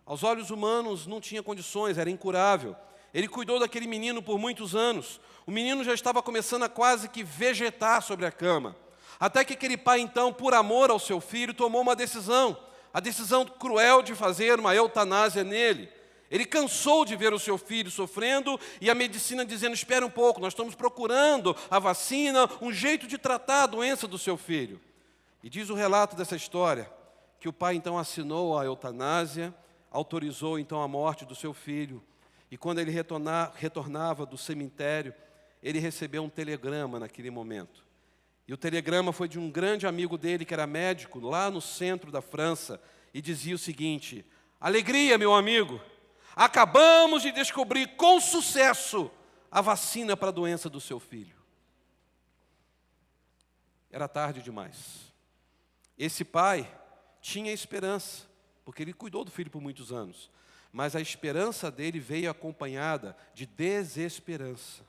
Aos olhos humanos não tinha condições, era incurável. Ele cuidou daquele menino por muitos anos. O menino já estava começando a quase que vegetar sobre a cama. Até que aquele pai, então, por amor ao seu filho, tomou uma decisão. A decisão cruel de fazer uma eutanásia nele. Ele cansou de ver o seu filho sofrendo e a medicina dizendo, espera um pouco, nós estamos procurando a vacina, um jeito de tratar a doença do seu filho. E diz o relato dessa história, que o pai então assinou a eutanásia, autorizou então a morte do seu filho. E quando ele retornava do cemitério, ele recebeu um telegrama naquele momento. E o telegrama foi de um grande amigo dele, que era médico, lá no centro da França, e dizia o seguinte, alegria, meu amigo, acabamos de descobrir com sucesso a vacina para a doença do seu filho. Era tarde demais. Esse pai tinha esperança, porque ele cuidou do filho por muitos anos, mas a esperança dele veio acompanhada de desesperança,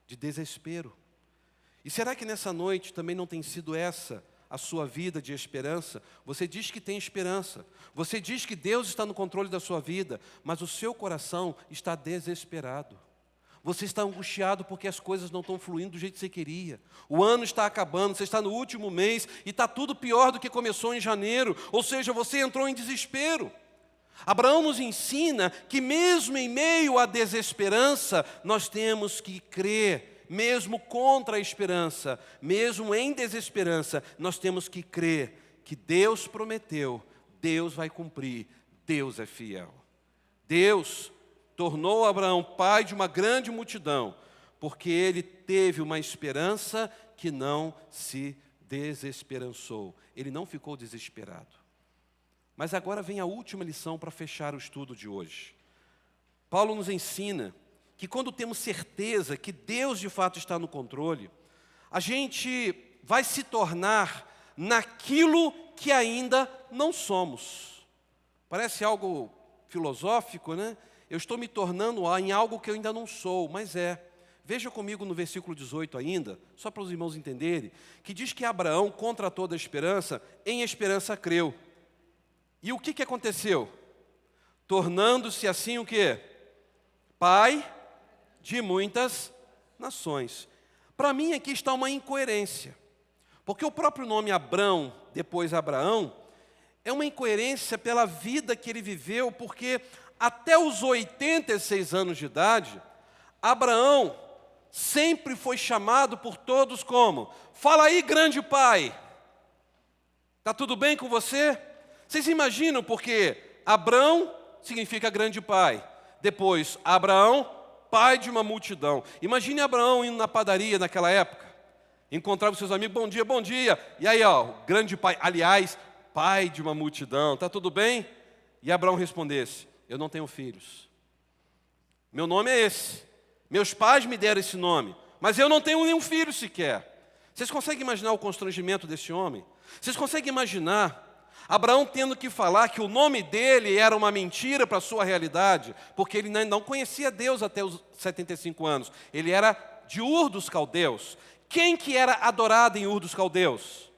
de desespero. E será que nessa noite também não tem sido essa a sua vida de esperança? Você diz que tem esperança, você diz que Deus está no controle da sua vida, mas o seu coração está desesperado. Você está angustiado porque as coisas não estão fluindo do jeito que você queria. O ano está acabando, você está no último mês e está tudo pior do que começou em janeiro. Ou seja, você entrou em desespero. Abraão nos ensina que mesmo em meio à desesperança, nós temos que crer. Mesmo contra a esperança, mesmo em desesperança, nós temos que crer que Deus prometeu, Deus vai cumprir, Deus é fiel. Deus tornou Abraão pai de uma grande multidão, porque ele teve uma esperança que não se desesperançou. Ele não ficou desesperado. Mas agora vem a última lição para fechar o estudo de hoje. Paulo nos ensina que quando temos certeza que Deus de fato está no controle, a gente vai se tornar naquilo que ainda não somos. Parece algo filosófico, né? Eu estou me tornando em algo que eu ainda não sou, mas é. Veja comigo no versículo 18 ainda, só para os irmãos entenderem, que diz que Abraão, contra toda esperança, em esperança creu. E o que aconteceu? Tornando-se assim o quê? Pai de muitas nações. Para mim aqui está uma incoerência, porque o próprio nome Abrão, depois Abraão, é uma incoerência pela vida que ele viveu, porque até os 86 anos de idade, Abraão sempre foi chamado por todos como: fala aí, grande pai, está tudo bem com você? Vocês imaginam, porque Abrão significa grande pai, depois Abraão, pai de uma multidão. Imagine Abraão indo na padaria naquela época, encontrava os seus amigos, bom dia, e aí, grande pai, aliás, pai de uma multidão, está tudo bem? E Abraão respondesse: eu não tenho filhos, meu nome é esse, meus pais me deram esse nome, mas eu não tenho nenhum filho sequer. Vocês conseguem imaginar o constrangimento desse homem? Vocês conseguem imaginar Abraão tendo que falar que o nome dele era uma mentira para a sua realidade, porque ele não conhecia Deus até os 75 anos, ele era de Ur dos Caldeus. Quem que era adorado em Ur dos Caldeus?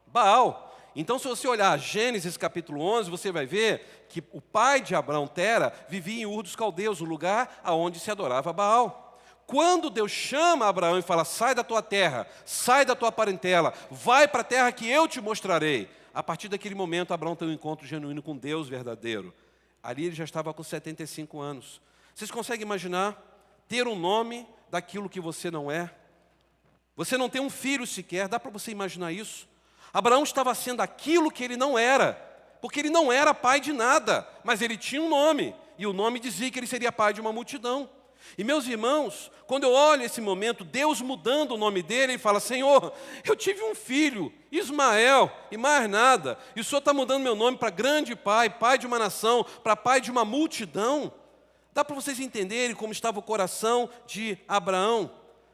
Baal. Então, se você olhar Gênesis capítulo 11, você vai ver que o pai de Abraão, Tera, vivia em Ur dos Caldeus, o lugar onde se adorava Baal. Quando Deus chama Abraão e fala: sai da tua terra, sai da tua parentela, vai para a terra que eu te mostrarei. A partir daquele momento, Abraão tem um encontro genuíno com Deus verdadeiro. Ali ele já estava com 75 anos. Vocês conseguem imaginar ter um nome daquilo que você não é? Você não tem um filho sequer, dá para você imaginar isso? Abraão estava sendo aquilo que ele não era, porque ele não era pai de nada, mas ele tinha um nome, e o nome dizia que ele seria pai de uma multidão. E meus irmãos, quando eu olho esse momento, Deus mudando o nome dele, ele fala: Senhor, eu tive um filho, Ismael, e mais nada, e o Senhor está mudando meu nome para grande pai, pai de uma nação, para pai de uma multidão. Dá para vocês entenderem como estava o coração de Abraão.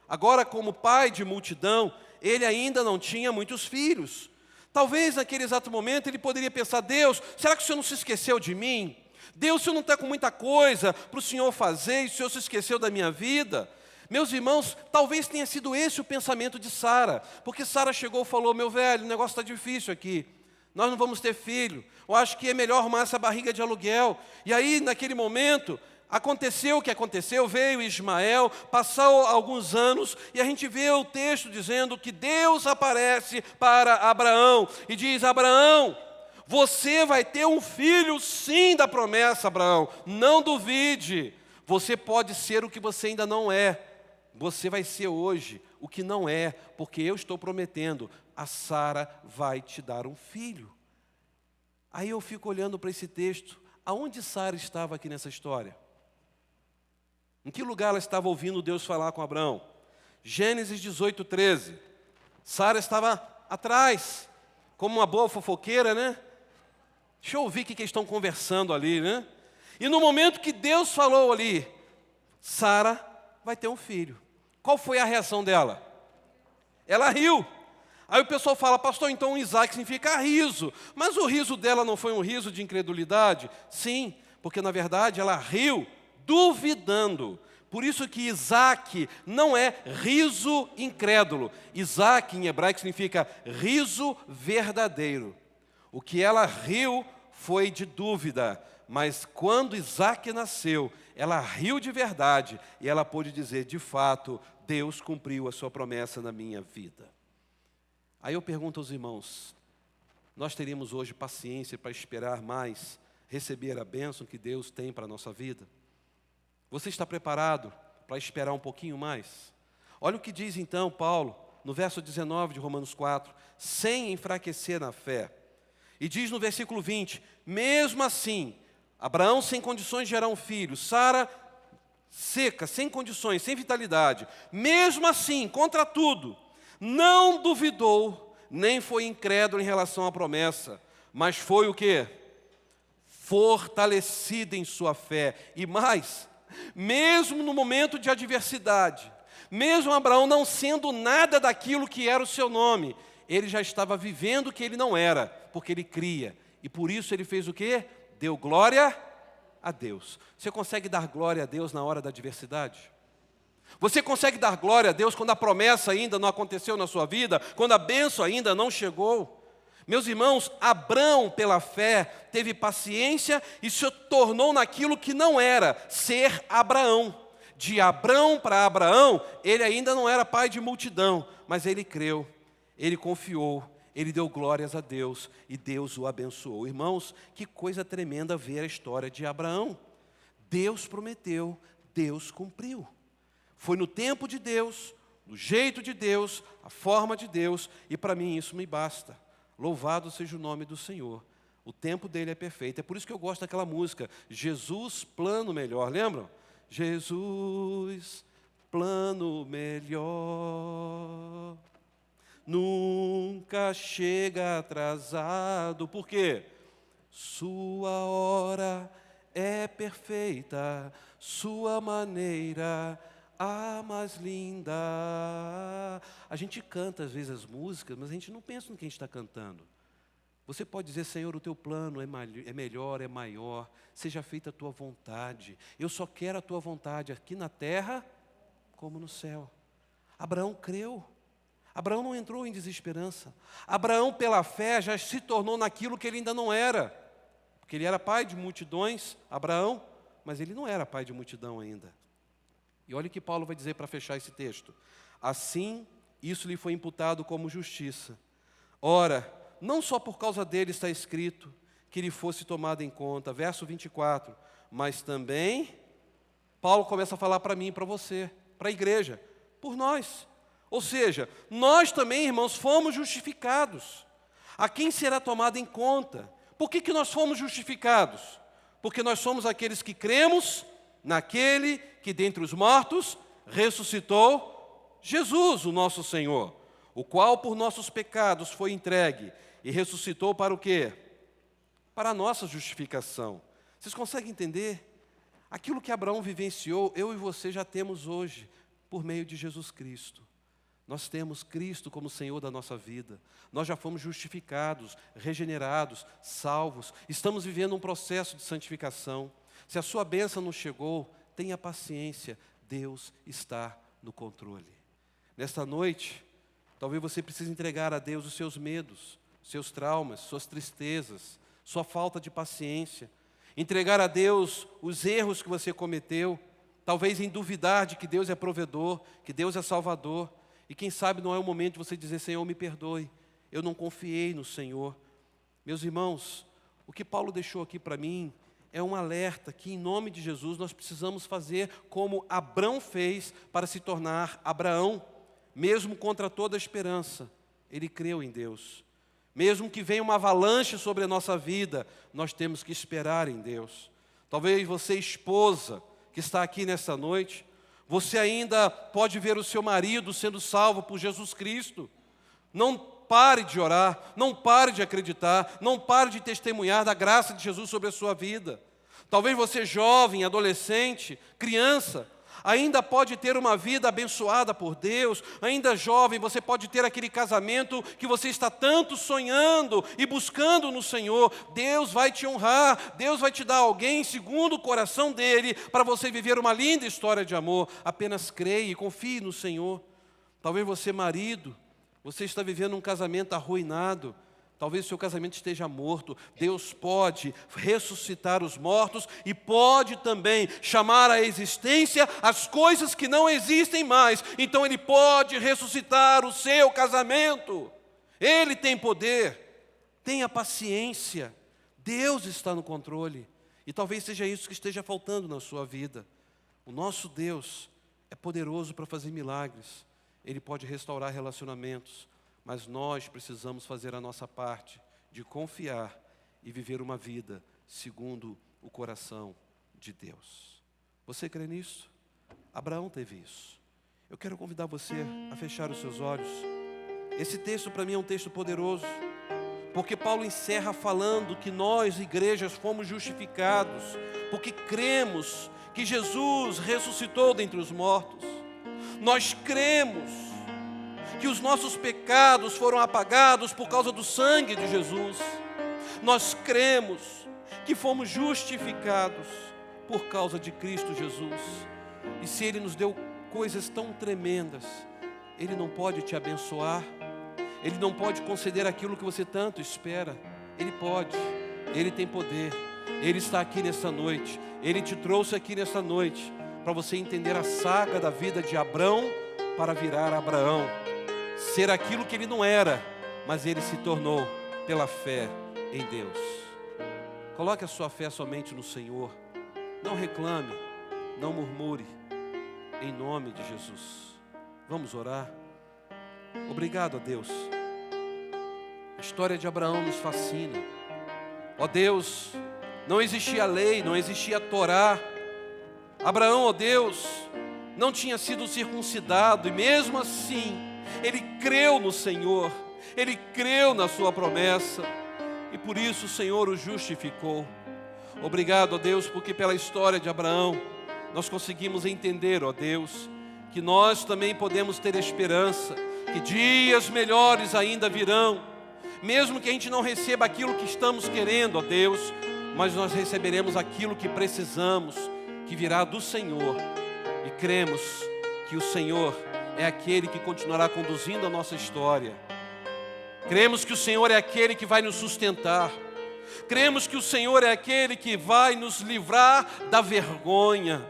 Agora, como pai de multidão, ele ainda não tinha muitos filhos. Talvez naquele exato momento ele poderia pensar: Deus, será que o Senhor não se esqueceu de mim? Deus, o Senhor não está com muita coisa para o Senhor fazer e o Senhor se esqueceu da minha vida? Meus irmãos, talvez tenha sido esse o pensamento de Sara, porque Sara chegou e falou: meu velho, o negócio está difícil aqui, nós não vamos ter filho, eu acho que é melhor arrumar essa barriga de aluguel. E aí, naquele momento, aconteceu o que aconteceu, veio Ismael, passou alguns anos, e a gente vê o texto dizendo que Deus aparece para Abraão, e diz: Abraão, você vai ter um filho sim da promessa, Abraão, não duvide, você pode ser o que você ainda não é, você vai ser hoje o que não é, porque eu estou prometendo, a Sara vai te dar um filho. Aí eu fico olhando para esse texto, aonde Sara estava aqui nessa história? Em que lugar ela estava ouvindo Deus falar com Abraão? Gênesis 18, 13. Sara estava atrás, como uma boa fofoqueira, né? Deixa eu ouvir o que eles estão conversando ali, né? E no momento que Deus falou ali, Sara vai ter um filho. Qual foi a reação dela? Ela riu. Aí o pessoal fala: pastor, então Isaac significa riso. Mas o riso dela não foi um riso de incredulidade? Sim, porque na verdade ela riu duvidando. Por isso que Isaac não é riso incrédulo. Isaac em hebraico significa riso verdadeiro. O que ela riu foi de dúvida, mas quando Isaac nasceu, ela riu de verdade e ela pôde dizer: de fato, Deus cumpriu a sua promessa na minha vida. Aí eu pergunto aos irmãos: nós teríamos hoje paciência para esperar mais, receber a bênção que Deus tem para a nossa vida? Você está preparado para esperar um pouquinho mais? Olha o que diz então Paulo, no verso 19 de Romanos 4, sem enfraquecer na fé. E diz no versículo 20, mesmo assim, Abraão sem condições de gerar um filho, Sara seca, sem condições, sem vitalidade, mesmo assim, contra tudo, não duvidou, nem foi incrédulo em relação à promessa, mas foi o quê? Fortalecido em sua fé. E mais, mesmo no momento de adversidade, mesmo Abraão não sendo nada daquilo que era o seu nome, ele já estava vivendo o que ele não era, porque ele cria. E por isso ele fez o quê? Deu glória a Deus. Você consegue dar glória a Deus na hora da adversidade? Você consegue dar glória a Deus quando a promessa ainda não aconteceu na sua vida, quando a bênção ainda não chegou? Meus irmãos, Abrão, pela fé, teve paciência e se tornou naquilo que não era, ser Abraão. De Abrão para Abraão, ele ainda não era pai de multidão, mas ele creu, ele confiou, ele deu glórias a Deus e Deus o abençoou. Irmãos, que coisa tremenda ver a história de Abraão. Deus prometeu, Deus cumpriu. Foi no tempo de Deus, do jeito de Deus, a forma de Deus, e para mim isso me basta. Louvado seja o nome do Senhor. O tempo dele é perfeito. É por isso que eu gosto daquela música, Jesus, plano melhor. Lembram? Jesus, plano melhor. Nunca chega atrasado. Por quê? Sua hora é perfeita, sua maneira a mais linda. A gente canta às vezes as músicas, mas a gente não pensa no que a gente está cantando. Você pode dizer, Senhor, o teu plano é melhor, é maior, seja feita a tua vontade. Eu só quero a tua vontade aqui na terra como no céu. Abraão creu. Abraão não entrou em desesperança. Abraão, pela fé, já se tornou naquilo que ele ainda não era. Porque ele era pai de multidões, Abraão, mas ele não era pai de multidão ainda. E olha o que Paulo vai dizer para fechar esse texto. Assim, isso lhe foi imputado como justiça. Ora, não só por causa dele está escrito que ele fosse tomado em conta. Verso 24. Mas também, Paulo começa a falar para mim, para você, para a igreja, por nós. Ou seja, nós também, irmãos, fomos justificados. A quem será tomado em conta? Por que nós fomos justificados? Porque nós somos aqueles que cremos naquele que dentre os mortos ressuscitou, Jesus, o nosso Senhor, o qual por nossos pecados foi entregue e ressuscitou para o quê? Para a nossa justificação. Vocês conseguem entender? Aquilo que Abraão vivenciou, eu e você já temos hoje, por meio de Jesus Cristo. Nós temos Cristo como Senhor da nossa vida. Nós já fomos justificados, regenerados, salvos. Estamos vivendo um processo de santificação. Se a sua bênção não chegou, tenha paciência. Deus está no controle. Nesta noite, talvez você precise entregar a Deus os seus medos, seus traumas, suas tristezas, sua falta de paciência. Entregar a Deus os erros que você cometeu. Talvez em duvidar de que Deus é provedor, que Deus é salvador. E quem sabe não é o momento de você dizer, Senhor, me perdoe, eu não confiei no Senhor. Meus irmãos, o que Paulo deixou aqui para mim é um alerta que em nome de Jesus nós precisamos fazer como Abrão fez para se tornar Abraão. Mesmo contra toda a esperança, ele creu em Deus. Mesmo que venha uma avalanche sobre a nossa vida, nós temos que esperar em Deus. Talvez você, esposa, que está aqui nessa noite, você ainda pode ver o seu marido sendo salvo por Jesus Cristo. Não pare de orar, não pare de acreditar, não pare de testemunhar da graça de Jesus sobre a sua vida. Talvez você, jovem, adolescente, criança, ainda pode ter uma vida abençoada por Deus. Ainda jovem, você pode ter aquele casamento que você está tanto sonhando e buscando no Senhor. Deus vai te honrar, Deus vai te dar alguém segundo o coração dEle para você viver uma linda história de amor. Apenas creia e confie no Senhor. Talvez você, marido, você está vivendo um casamento arruinado. Talvez o seu casamento esteja morto. Deus pode ressuscitar os mortos e pode também chamar à existência as coisas que não existem mais. Então Ele pode ressuscitar o seu casamento. Ele tem poder. Tenha paciência. Deus está no controle. E talvez seja isso que esteja faltando na sua vida. O nosso Deus é poderoso para fazer milagres. Ele pode restaurar relacionamentos. Mas nós precisamos fazer a nossa parte de confiar e viver uma vida segundo o coração de Deus. Você crê nisso? Abraão teve isso. Eu quero convidar você a fechar os seus olhos. Esse texto para mim é um texto poderoso, porque Paulo encerra falando que nós, igrejas, fomos justificados, porque cremos que Jesus ressuscitou dentre os mortos. Nós cremos que os nossos pecados foram apagados por causa do sangue de Jesus. Nós cremos que fomos justificados. por causa de Cristo Jesus. E se Ele nos deu coisas tão tremendas, Ele não pode te abençoar? Ele não pode conceder aquilo que você tanto espera? Ele pode, Ele tem poder. Ele está aqui nessa noite, Ele te trouxe aqui nessa noite para você entender a saga da vida de Abrão para virar Abraão, ser aquilo que ele não era, mas ele se tornou pela fé em Deus. Coloque a sua fé somente no Senhor, não reclame, não murmure, em nome de Jesus. Vamos orar. Obrigado a Deus. A história de Abraão nos fascina. Ó Deus, não existia lei, não existia Torá. Abraão, ó Deus, não tinha sido circuncidado, e mesmo assim, ele creu no Senhor, ele creu na sua promessa, e por isso o Senhor o justificou. Obrigado, ó Deus, porque pela história de Abraão, nós conseguimos entender, ó Deus, que nós também podemos ter esperança, que dias melhores ainda virão, mesmo que a gente não receba aquilo que estamos querendo, ó Deus, mas nós receberemos aquilo que precisamos, que virá do Senhor, e cremos que o Senhor é aquele que continuará conduzindo a nossa história. Cremos que o Senhor é aquele que vai nos sustentar. Cremos que o Senhor é aquele que vai nos livrar da vergonha.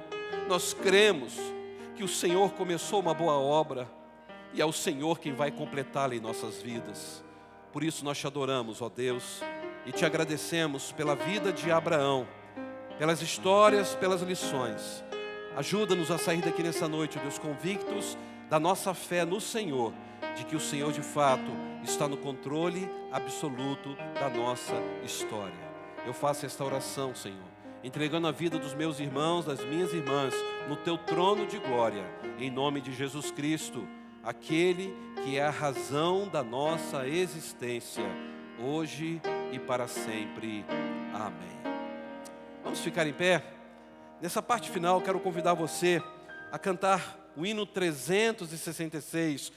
Nós cremos que o Senhor começou uma boa obra e é o Senhor quem vai completá-la em nossas vidas. Por isso nós te adoramos, ó Deus, e te agradecemos pela vida de Abraão, pelas histórias, pelas lições. Ajuda-nos a sair daqui nessa noite, ó Deus, convictos da nossa fé no Senhor, de que o Senhor de fato está no controle absoluto da nossa história. Eu faço esta oração, Senhor, entregando a vida dos meus irmãos, das minhas irmãs, no teu trono de glória, em nome de Jesus Cristo, aquele que é a razão da nossa existência, hoje e para sempre. Amém. Vamos ficar em pé? Nessa parte final, quero convidar você a cantar o hino 366,